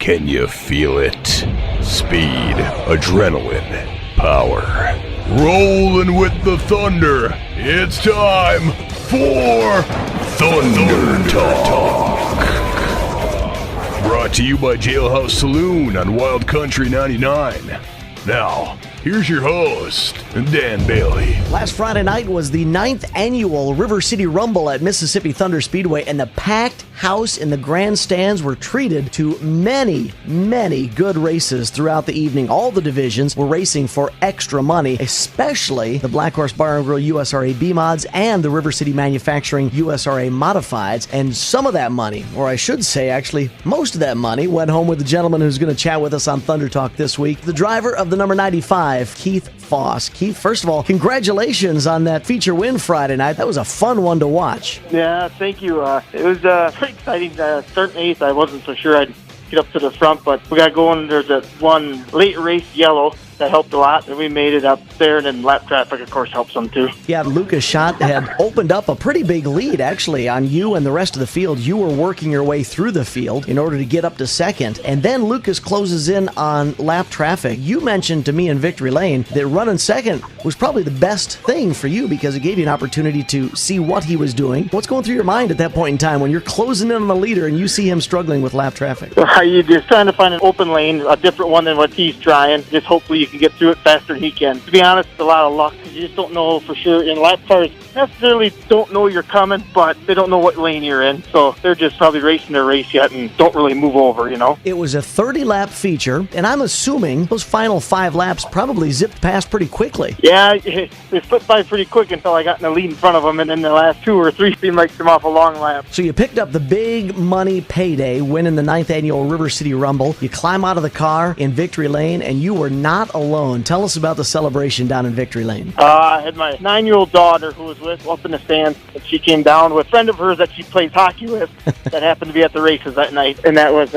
Can you feel it? Speed, adrenaline, power. Rolling with the thunder. It's time for Thunder Talk. Brought to you by Jailhouse Saloon on Wild Country 99. Now, here's your host, Dan Bailey. Last Friday night was the 9th annual Rivercity Rumble at Mississippi Thunder Speedway, and the packed house in the grandstands were treated to many, many good races throughout the evening. All the divisions were racing for extra money, especially the Black Horse Bar and Grill USRA B-Mods and the River City Manufacturing USRA Modifieds. And some of that money, or I should say actually most of that money, went home with the gentleman who's going to chat with us on Thunder Talk this week, the driver of the number 95, Keith Foss. Keith, first of all, congratulations on that feature win Friday night. That was a fun one to watch. Yeah, thank you. It was pretty exciting. Starting eighth, I wasn't so sure I'd get up to the front, but we got going. There's that one late race yellow that helped a lot, and we made it up there, and then lap traffic, of course, helped some too. Yeah, Lucas Schott had opened up a pretty big lead, actually, on you and the rest of the field. You were working your way through the field in order to get up to second, and then Lucas closes in on lap traffic. You mentioned to me in Victory Lane that running second was probably the best thing for you because it gave you an opportunity to see what he was doing. What's going through your mind at that point in time when you're closing in on the leader and you see him struggling with lap traffic? You're just trying to find an open lane, a different one than what he's trying. Just hopefully you can get through it faster than he can. To be honest, it's a lot of luck because you just don't know for sure. And lap cars necessarily don't know you're coming, but they don't know what lane you're in. So they're just probably racing their race yet and don't really move over, you know? It was a 30-lap feature, and I'm assuming those final 5 laps probably zipped past pretty quickly. Yeah, they slipped by pretty quick until I got in the lead in front of them, and then the last 2 or 3 seemed like them off a long lap. So you picked up the big money payday, winning the 9th annual River City Rumble. You climb out of the car in Victory Lane, and you were not alone. Tell us about the celebration down in Victory Lane. I had my 9-year-old daughter who was with up in the stands, and she came down with a friend of hers that she plays hockey with that happened to be at the races that night, and that was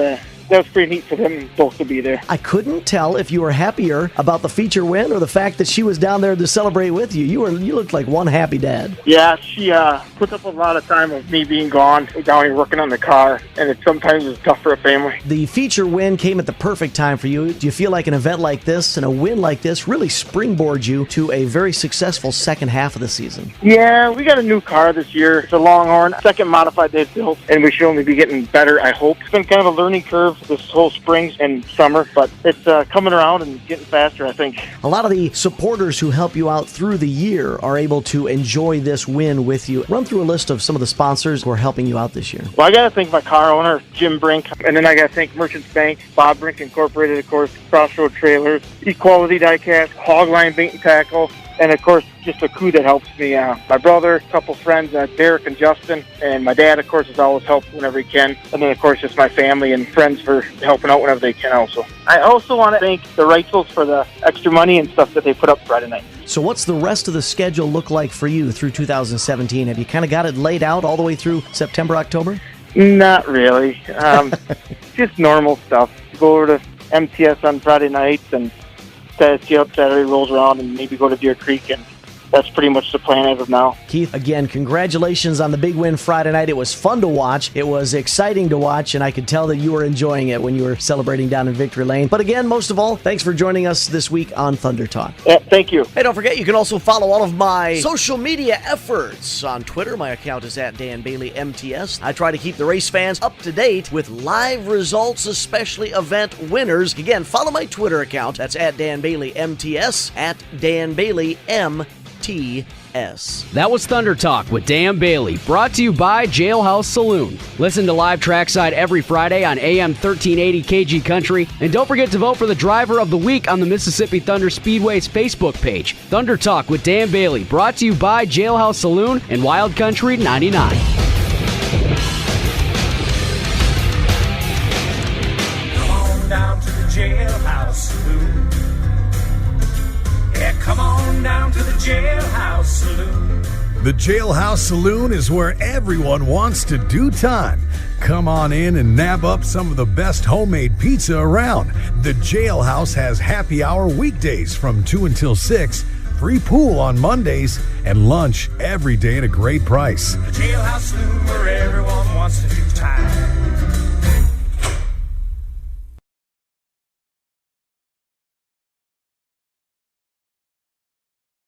pretty neat for them both to be there. I couldn't tell if you were happier about the feature win or the fact that she was down there to celebrate with you. You looked like one happy dad. Yeah, she puts up a lot of time of me being gone, down here working on the car, and sometimes it's tough for a family. The feature win came at the perfect time for you. Do you feel like an event like this and a win like this really springboards you to a very successful second half of the season? Yeah, we got a new car this year. It's a Longhorn, second modified they've built, and we should only be getting better, I hope. It's been kind of a learning curve this whole spring and summer, but it's coming around and getting faster, I think. A lot of the supporters who help you out through the year are able to enjoy this win with you. Run through a list of some of the sponsors who are helping you out this year. Well, I got to thank my car owner, Jim Brink, and then I got to thank Merchants Bank, Bob Brink Incorporated, of course, Crossroad Trailers, Equality Diecast, Hogline Bait and Tackle, and of course, just a crew that helps me. My brother, a couple friends, Derek and Justin, and my dad, of course, has always helped whenever he can. And then, of course, just my family and friends for helping out whenever they can also. I also want to thank the Reitzels for the extra money and stuff that they put up Friday night. So what's the rest of the schedule look like for you through 2017? Have you kind of got it laid out all the way through September, October? Not really. Just normal stuff. Go over to MTS on Friday nights and see how Saturday rolls around and maybe go to Deer Creek, and that's pretty much the plan as of now. Keith, again, congratulations on the big win Friday night. It was fun to watch. It was exciting to watch, and I could tell that you were enjoying it when you were celebrating down in Victory Lane. But again, most of all, thanks for joining us this week on Thunder Talk. Yeah, thank you. Hey, don't forget, you can also follow all of my social media efforts on Twitter. My account is at Dan Bailey MTS. I try to keep the race fans up to date with live results, especially event winners. Again, follow my Twitter account. That's at Dan Bailey MTS, at Dan Bailey MTS. That was Thunder Talk with Dan Bailey, brought to you by Jailhouse Saloon. Listen to live trackside every Friday on AM 1380 KG Country, and don't forget to vote for the Driver of the Week on the Mississippi Thunder Speedway's Facebook page. Thunder Talk with Dan Bailey, brought to you by Jailhouse Saloon and Wild Country 99. Come on down to the Jailhouse Saloon. Yeah, come on down to the Jailhouse Saloon. The Jailhouse Saloon is where everyone wants to do time. Come on in and nab up some of the best homemade pizza around. The Jailhouse has happy hour weekdays from 2 until 6, free pool on Mondays, and lunch every day at a great price. The Jailhouse Saloon, where everyone wants to do time.